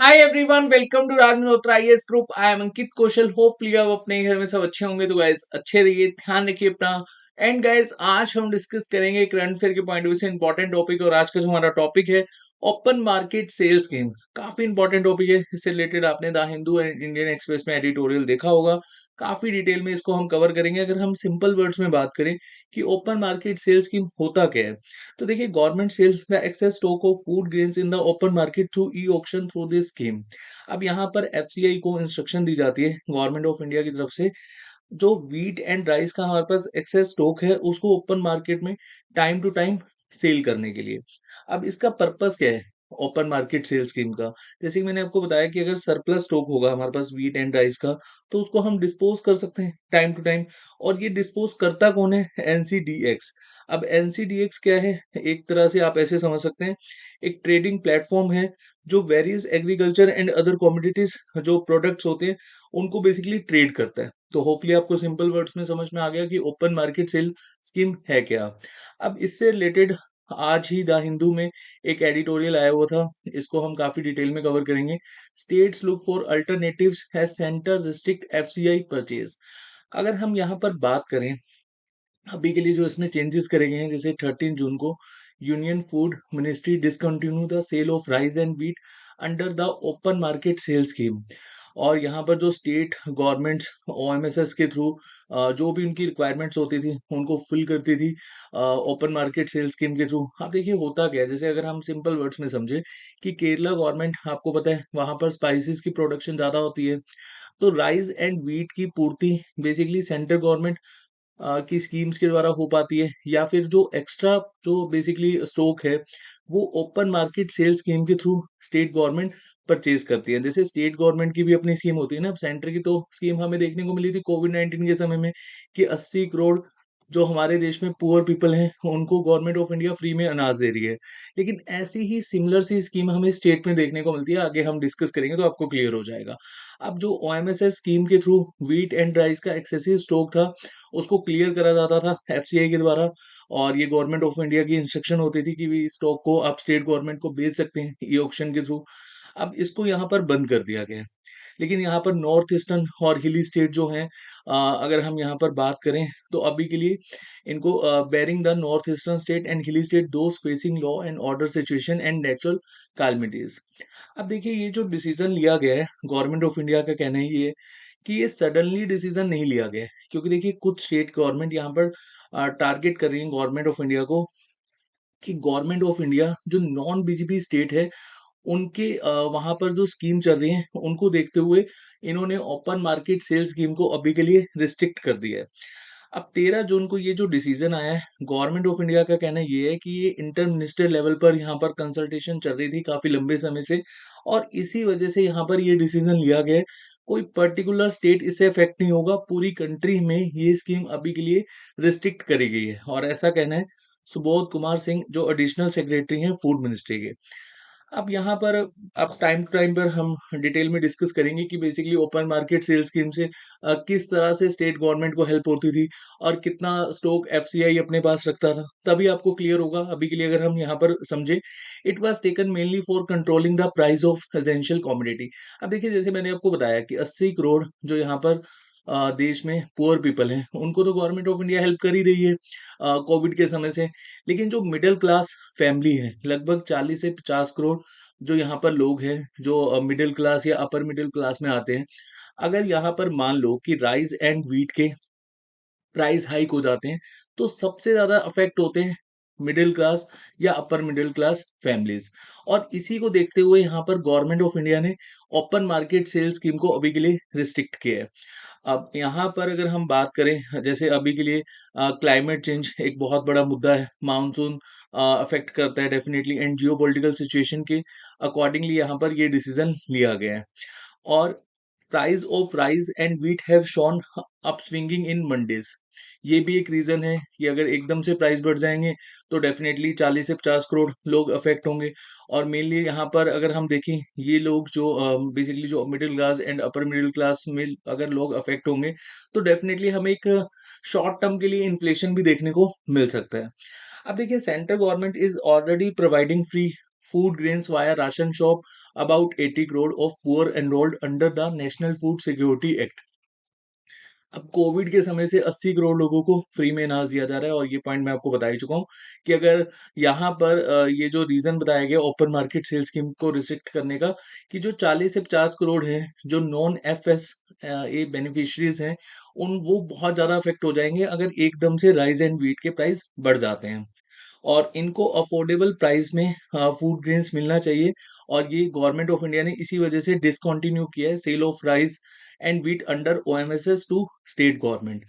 Hi everyone, welcome to Raj Malhotra IAS group. I am Ankit Kaushal. Hopefully आप अपने घर में सब अच्छे होंगे। तो गाइस अच्छे रहिए, ध्यान रखिए अपना। एंड गाइस आज हम डिस्कस करेंगे करंट अफेयर के पॉइंट ऑफ व्यू से इंपॉर्टेंट टॉपिक। और आज का जो हमारा टॉपिक है ओपन मार्केट सेल्स स्कीम, काफी इंपॉर्टेंट टॉपिक है। इससे रिलेटेड आपने the Hindu and Indian express में एडिटोरियल देखा होगा। काफी डिटेल में इसको हम कवर करेंगे। अगर हम सिंपल वर्ड्स में बात करें कि ओपन मार्केट सेल्स स्कीम होता क्या है, तो देखिए government sells the excess stock of food grains in the open market through e auction through this scheme. अब यहाँ पर एफसीआई को इंस्ट्रक्शन दी जाती है गवर्नमेंट ऑफ इंडिया की तरफ से, जो व्हीट एंड राइस का हमारे पास एक्सेस स्टॉक है उसको ओपन मार्केट में टाइम टू टाइम सेल करने के लिए। अब इसका पर्पस क्या है ओपन मार्केट सेल स्कीम का? जैसे कि मैंने आपको बताया कि अगर सरप्लस स्टॉक होगा हमारे पास व्हीट एंड राइस का, तो उसको हम डिस्पोज कर सकते हैं टाइम टू टाइम। और ये डिस्पोज करता कौन है? एनसीडीएक्स। अब एनसीडीएक्स क्या है? एक तरह से आप ऐसे समझ सकते हैं, एक ट्रेडिंग प्लेटफॉर्म है जो various agriculture and other commodities जो प्रोडक्ट्स होते हैं उनको बेसिकली ट्रेड करता है। तो होपफुली आपको सिंपल वर्ड्स में समझ में आ गया कि ओपन मार्केट सेल स्कीम है क्या। अब इससे रिलेटेड आज ही द हिंदू में एक एडिटोरियल आया हुआ था, इसको हम काफी डिटेल में कवर करेंगे। States look for alternatives has centre restrict FCI purchase. अगर हम यहाँ पर बात करें अभी के लिए जो इसमें चेंजेस करे गए हैं, जैसे 13 जून को union food ministry discontinue the sale of rice and wheat under the open market sale scheme. और यहाँ पर जो स्टेट गवर्नमेंट्स ओएमएसएस के थ्रू जो भी उनकी रिक्वायरमेंट्स होती थी उनको फिल करती थी ओपन मार्केट सेल स्कीम के थ्रू। अब देखिए होता क्या है, जैसे अगर हम सिंपल वर्ड्स में समझे कि केरला गवर्नमेंट, आपको पता है वहां पर स्पाइसेस की प्रोडक्शन ज्यादा होती है, तो राइस एंड व्हीट की पूर्ति बेसिकली सेंट्रल गवर्नमेंट की स्कीम्स के द्वारा हो पाती है, या फिर जो एक्स्ट्रा जो बेसिकली स्टॉक है वो ओपन मार्केट सेल स्कीम के थ्रू स्टेट गवर्नमेंट परचेज करती है। जैसे स्टेट गवर्नमेंट की भी अपनी स्कीम होती है ना, अब सेंटर की तो स्कीम हमें देखने को मिली थी कोविड-19 के समय में कि 80 करोड़ जो हमारे देश में पुअर पीपल हैं उनको गवर्नमेंट ऑफ इंडिया फ्री में अनाज दे रही है। लेकिन ऐसी ही सिमिलर सी स्कीम हमें स्टेट में देखने को मिलती है, आगे हम डिस्कस करेंगे तो आपको क्लियर हो जाएगा। अब जो ओएमएसएस स्कीम के थ्रू व्हीट एंड राइस का एक्सेसिव स्टॉक था उसको क्लियर करा जाता था एफसीआई के द्वारा। और ये गवर्नमेंट ऑफ इंडिया की इंस्ट्रक्शन होती थी कि भी स्टॉक को आप स्टेट गवर्नमेंट को बेच सकते हैं ई ऑक्शन के थ्रू। अब इसको यहाँ पर बंद कर दिया गया है। लेकिन यहाँ पर नॉर्थ ईस्टर्न और हिली स्टेट जो हैं, अगर हम यहाँ पर बात करें तो अभी के लिए इनको barring the north eastern state and hilly state those facing law and order situation and natural calamities. अब देखिए ये जो डिसीजन लिया गया है गवर्नमेंट ऑफ इंडिया का कहना है ये कि ये सडनली डिसीजन नहीं लिया गया है, क्योंकि देखिए कुछ स्टेट गवर्नमेंट यहाँ पर टारगेट कर रही है गवर्नमेंट ऑफ इंडिया को कि गवर्नमेंट ऑफ इंडिया जो नॉन बीजेपी स्टेट है उनके वहाँ पर जो स्कीम चल रही है उनको देखते हुए इन्होंने ओपन मार्केट सेल स्कीम को अभी के लिए रिस्ट्रिक्ट कर दिया है। अब 13 जून को ये जो डिसीजन आया है गवर्नमेंट ऑफ इंडिया का कहना ये है कि ये इंटर मिनिस्टर लेवल पर यहाँ पर कंसल्टेशन चल रही थी काफी लंबे समय से, और इसी वजह से यहाँ पर ये डिसीजन लिया गया है। कोई पर्टिकुलर स्टेट इससे इफेक्ट नहीं होगा, पूरी कंट्री में ये स्कीम अभी के लिए रिस्ट्रिक्ट करी गई है। और ऐसा कहना है सुबोध कुमार सिंह जो एडिशनल सेक्रेटरी हैं फूड मिनिस्ट्री के। अब यहाँ पर अब टाइम टू टाइम पर हम डिटेल में डिस्कस करेंगे कि basically open market sale scheme से किस तरह से स्टेट गवर्नमेंट को हेल्प होती थी और कितना स्टॉक एफसीआई अपने पास रखता था, तभी आपको क्लियर होगा। अभी के लिए अगर हम यहाँ पर समझे, it was taken mainly for controlling the price of essential commodity. अब देखिए जैसे मैंने आपको बताया कि 80 करोड़ जो यहाँ पर देश में पुअर पीपल हैं उनको तो गवर्नमेंट ऑफ इंडिया हेल्प कर ही रही है कोविड के समय से। लेकिन जो मिडिल क्लास फैमिली है लगभग 40 से 50 करोड़ जो यहाँ पर लोग हैं जो मिडिल क्लास या अपर मिडिल क्लास में आते हैं, अगर यहाँ पर मान लो कि राइस एंड व्हीट के प्राइस हाइक हो जाते हैं, तो सबसे ज़्यादा अफेक्ट होते हैं मिडिल क्लास या अपर मिडिल क्लास फैमिलीज़। और इसी को देखते हुए यहाँ पर गवर्नमेंट ऑफ इंडिया ने ओपन मार्केट सेल स्कीम को अभी के लिए रिस्ट्रिक्ट किया है। अब यहाँ पर अगर हम बात करें, जैसे अभी के लिए क्लाइमेट चेंज एक बहुत बड़ा मुद्दा है, मानसून अफेक्ट करता है डेफिनेटली, एंड जियोपॉलिटिकल सिचुएशन के अकॉर्डिंगली यहाँ पर ये डिसीजन लिया गया है। और price of rice and wheat have shown upswinging in mandis. ये भी एक रीजन है कि अगर एकदम से प्राइस बढ़ जाएंगे तो डेफिनेटली 40 से 50 करोड़ लोग अफेक्ट होंगे। और मेनली यहाँ पर अगर हम देखें ये लोग जो बेसिकली जो middle class and upper middle class में अगर लोग अफेक्ट होंगे तो डेफिनेटली हमें एक शॉर्ट टर्म के लिए इन्फ्लेशन भी देखने को मिल सकता है। अब देखिए central government is already providing free food grains via ration shop about 80 crore of poor enrolled under the National Food Security Act. अब कोविड के समय से 80 करोड़ लोगों को फ्री में अनाज दिया जा रहा है और ये पॉइंट मैं आपको बता ही चुका हूँ कि अगर यहाँ पर ये जो रीज़न बताया गया ओपन मार्केट सेल स्कीम को रिस्ट्रिक्ट करने का कि जो 40 से 50 करोड़ हैं, जो नॉन एफएस ए बेनिफिशियरीज़ हैं, उन वो बहुत ज़्यादा अफ़ेक्ट हो जाएँगे अगर एकदम से राइस एंड व्हीट के प्राइस बढ़ जाते हैं। और इनको अफोर्डेबल प्राइस में फूड ग्रेन्स मिलना चाहिए और ये गवर्नमेंट ऑफ इंडिया ने इसी वजह से डिसकंटिन्यू किया है sale of rice and wheat under OMSS to state government.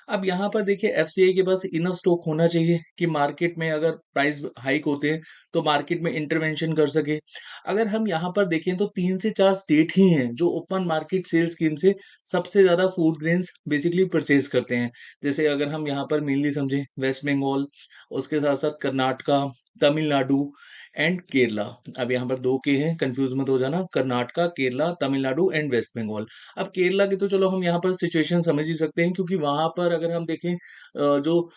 अब यहाँ पर देखिए एफसीआई के पास इनफ स्टॉक होना चाहिए कि मार्केट में अगर प्राइस हाइक होते हैं तो मार्केट में इंटरवेंशन कर सके। अगर हम यहाँ पर देखें तो 3 से 4 स्टेट ही हैं जो ओपन मार्केट सेल स्कीम से सबसे ज़्यादा फूड ग्रेन्स बेसिकली परचेज़ करते हैं। जैसे अगर हम यहाँ पर मेनली समझें वेस्ट बंगाल, उसके साथ-साथ कर्नाटका, तमिलनाडु एंड केरला। अब यहाँ पर 2 के हैं, कन्फ्यूज़ मत हो जाना, कर्नाटका, केरला, तमिलनाडु एंड वेस्ट बंगाल। अब केरला की तो चलो हम यहाँ पर सिचुएशन समझ ही सकते हैं क्योंकि वहाँ पर अगर हम देखें जो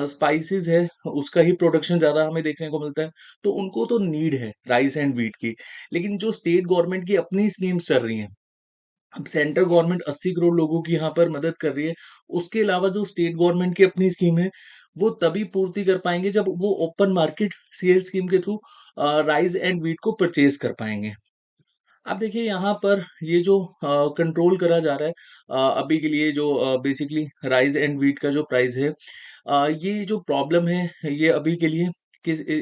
स्पाइसेस है, उसका ही प्रोडक्शन ज़्यादा हमें देखने को मिलता है, तो उनको तो नीड है राइस एंड व्हीट की। लेकिन जो स्टेट गवर्नमेंट की अपनी स्कीम्स चल रही हैं, अब सेंट्रल गवर्नमेंट 80 करोड़ लोगों की यहाँ पर मदद कर रही है। उसके अलावा जो स्टेट गवर्नमेंट की अपनी स्कीम है, वो तभी पूर्ति कर पाएँगे जब वो ओपन मार्केट सेल स्कीम के थ्रू राइस एंड व्हीट को परचेज़ कर पाएँगे। अब देखिए यहाँ पर ये जो कंट्रोल करा जा रहा है अभी के लिए जो बेसिकली राइस एंड व्हीट का जो प्राइस है ये जो प्रॉब्लम है ये अभी के लिए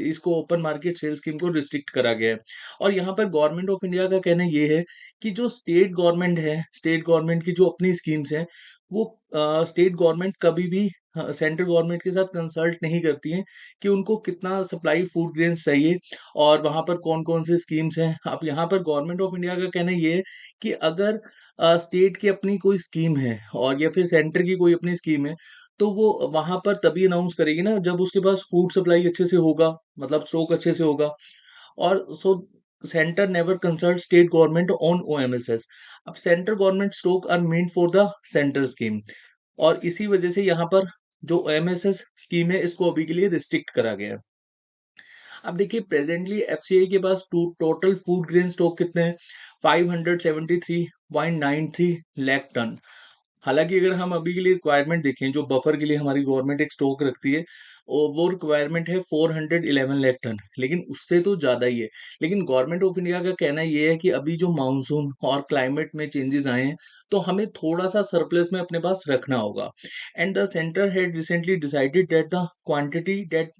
इसको ओपन मार्केट सेल स्कीम को रिस्ट्रिक्ट करा गया है और यहाँ पर गवर्नमेंट ऑफ इंडिया का कहना ये है कि जो स्टेट गवर्नमेंट है स्टेट गवर्नमेंट की जो अपनी स्कीम्स हैं वो स्टेट गवर्नमेंट कभी भी सेंट्रल गवर्नमेंट के साथ कंसल्ट नहीं करती हैं कि उनको कितना सप्लाई फूड ग्रेन्स चाहिए और वहाँ पर कौन-कौन सी स्कीम्स हैं। अब यहाँ पर गवर्नमेंट ऑफ इंडिया का कहना ये है कि अगर स्टेट की अपनी कोई स्कीम है और या फिर सेंटर की कोई अपनी स्कीम है, तो वो वहाँ पर तभी अनाउंस करेगी ना जब उसके पास फूड सप्लाई अच्छे से होगा, मतलब स्टॉक अच्छे से होगा और so centre never consult state government on OMSS. अब central government stock are meant for the centre scheme और इसी वजह से यहाँ पर जो ओएमएसएस स्कीम है इसको अभी के लिए रिस्ट्रिक्ट करा गया है। अब देखिए प्रेजेंटली एफसीआई के पास टोटल फूड ग्रेन स्टॉक कितने हैं 573.93 लाख टन। हालाँकि अगर हम अभी के लिए रिक्वायरमेंट देखें, जो बफर के लिए हमारी गवर्नमेंट एक स्टॉक रखती है, वो रिक्वायरमेंट है 411 लाख टन, लेकिन उससे तो ज़्यादा ही है। लेकिन गवर्नमेंट ऑफ इंडिया का कहना ये है कि अभी जो मानसून और क्लाइमेट में चेंजेस आए हैं, तो हमें थोड़ा-सा सरप्लस में अपने पास रखना होगा। And the centre had recently decided that the quantity that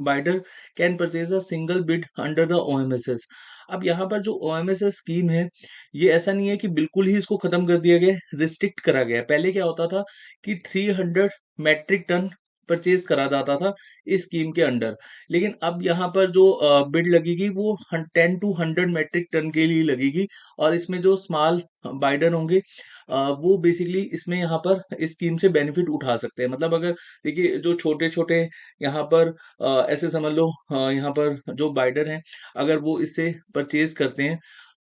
bidder can purchase a single bid under the OMSS. अब यहाँ पर जो ओएमएसएस स्कीम है, ये ऐसा नहीं है कि बिल्कुल ही इसको खत्म कर दिया गया है, रिस्ट्रिक्ट करा गया है। पहले क्या होता था कि 300 मैट्रिक टन परचेज़ करा जाता था इस स्कीम के अंडर। लेकिन अब यहाँ पर जो बिड लगेगी वो 10 टू 100 मैट्रिक टन के लिए लगेगी और इसमें जो स्मॉल बाइडर होंगे वो बेसिकली इसमें यहाँ पर इस स्कीम से बेनिफिट उठा सकते हैं। मतलब अगर देखिए जो छोटे-छोटे यहाँ पर ऐसे समझ लो यहाँ पर जो बाइडर हैं, अगर वो इससे परचेज़ करते हैं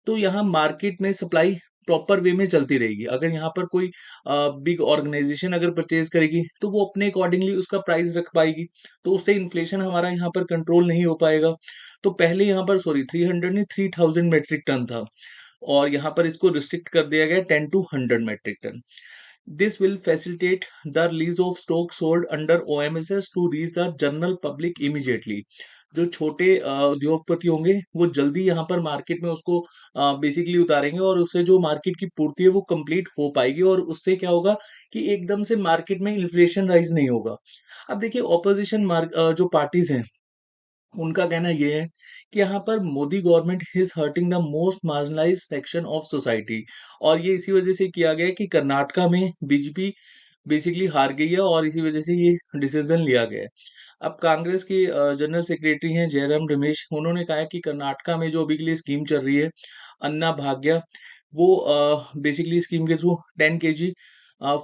तो यहाँ मार्केट में सप्लाई प्रॉपर वे में चलती रहेगी। अगर यहाँ पर कोई बिग ऑर्गेनाइज़ेशन अगर परचेज़ करेगी, तो वो अपने अकॉर्डिंगली उसका प्राइस रख पाएगी। तो उससे इन्फ्लेशन हमारा यहाँ पर कंट्रोल नहीं हो पाएगा। तो पहले यहाँ पर सॉरी 300 नहीं 3000 मेट्रिक टन था और यहाँ पर इसको रिस्ट्रिक्ट कर दिया गया 10 to 100 metric tonne. This will facilitate the release of stock sold under OMSS to reach the general public immediately. जो छोटे उद्योगपति होंगे वो जल्दी यहाँ पर मार्केट में उसको बेसिकली उतारेंगे और उससे जो मार्केट की पूर्ति है वो कंप्लीट हो पाएगी और उससे क्या होगा कि एकदम से मार्केट में इन्फ्लेशन राइज नहीं होगा। अब देखिए ऑपोजिशन जो पार्टीज हैं उनका कहना ये है कि यहाँ पर Modi government is hurting the most marginalised section of society और ये इसी वजह से किया गया है कि कर्नाटका में बीजेपी बेसिकली हार गई है और इसी वजह से ये डिसीजन लिया गया है। अब कांग्रेस के जनरल सेक्रेटरी हैं जयराम रमेश, उन्होंने कहा है कि कर्नाटका में जो अभी के लिए स्कीम चल रही है अन्ना भाग्य, वो बेसिकली स्कीम के थ्रू 10 केजी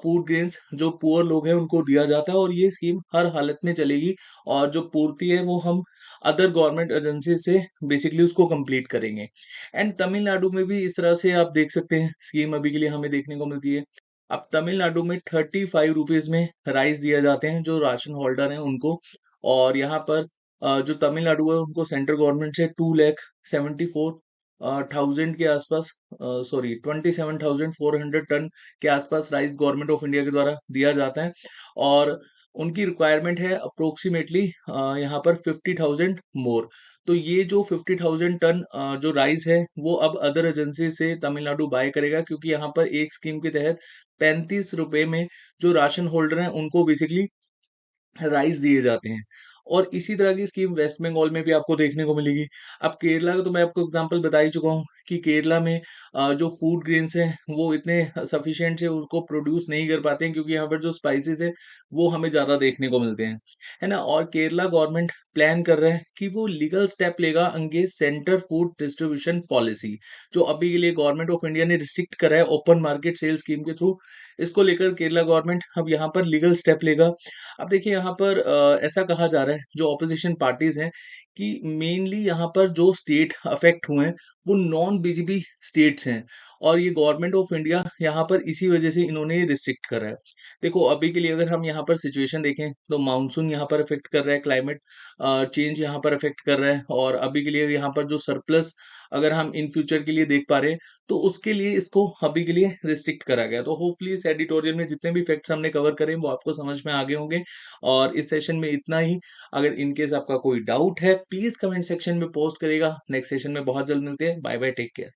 फूड ग्रेन्स जो पुअर लोग हैं उनको दिया जाता है और ये स्कीम हर हालत में चलेगी और जो पूर्ति है वो हम अदर गवर्नमेंट एजेंसी से बेसिकली उसको कंप्लीट करेंगे। एंड तमिलनाडु में भी इस तरह से आप देख सकते हैं स्कीम अभी के लिए हमें देखने को मिलती है। अब तमिलनाडु में 35 रुपीज़ में राइस दिए जाते हैं जो राशन होल्डर हैं उनको और यहाँ पर जो तमिलनाडु है उनको सेंट्रल गवर्नमेंट से 2 लाख 74 1000 के आसपास, सॉरी 27,400 टन के आसपास राइस गवर्नमेंट ऑफ इंडिया के द्वारा दिया जाता है और उनकी रिक्वायरमेंट है अप्रोक्सीमेटली यहाँ पर 50,000 मोर। तो ये जो 50,000 टन जो राइस है वो अब अदर एजेंसी से तमिलनाडु बाय करेगा, क्योंकि यहाँ पर एक स्कीम के तहत 35 रुपए में जो राशन होल्डर हैं उनको बेसिकली राइस दिए जाते हैं। और इसी तरह की स्कीम वेस्ट बंगाल में भी आपको देखने को मिलेगी। अब केरला का तो मैं आपको एग्ज़ाम्पल बता ही चुका हूँ कि केरला में जो फूड ग्रेन्स हैं वो इतने सफिशिएंट से उसको प्रोड्यूस नहीं कर पाते हैं, क्योंकि यहाँ पर जो स्पाइसेस है वो हमें ज़्यादा देखने को मिलते हैं, है ना? और केरला गवर्नमेंट प्लान कर रहा है कि वो लीगल स्टेप लेगा against centre food distribution policy, जो अभी के लिए गवर्नमेंट ऑफ इंडिया ने रिस्ट्रिक्ट करा है ओपन मार्केट सेल स्कीम के थ्रू। इसको लेकर केरला गवर्नमेंट अब यहाँ पर लीगल स्टेप लेगा। अब देखिए यहाँ पर ऐसा कहा जा रहा है जो ऑपोजिशन पार्टीज़ हैं कि मेनली यहाँ पर जो स्टेट अफेक्ट हुए हैं वो नॉन बीजेपी स्टेट्स हैं और ये गवर्नमेंट ऑफ इंडिया यहाँ पर इसी वजह से इन्होंने रिस्ट्रिक्ट करा है। देखो अभी के लिए अगर हम यहाँ पर सिचुएशन देखें तो मानसून यहाँ पर अफेक्ट कर रहा है, क्लाइमेट चेंज यहाँ पर अफेक्ट कर रहा है और अभी के लिए यहाँ पर जो सरप्लस अगर हम इन फ्यूचर के लिए देख पा रहे हैं तो उसके लिए इसको अभी के लिए रिस्ट्रिक्ट करा गया। तो होपफुली इस एडिटोरियल में जितने भी फैक्ट्स हमने कवर करे वो आपको समझ में आ गए होंगे और इस सेशन में इतना ही। अगर इन केस आपका कोई डाउट है प्लीज कमेंट सेक्शन में पोस्ट करेगा। नेक्स्ट सेशन में बहुत जल्द मिलते हैं। Bye bye, take care.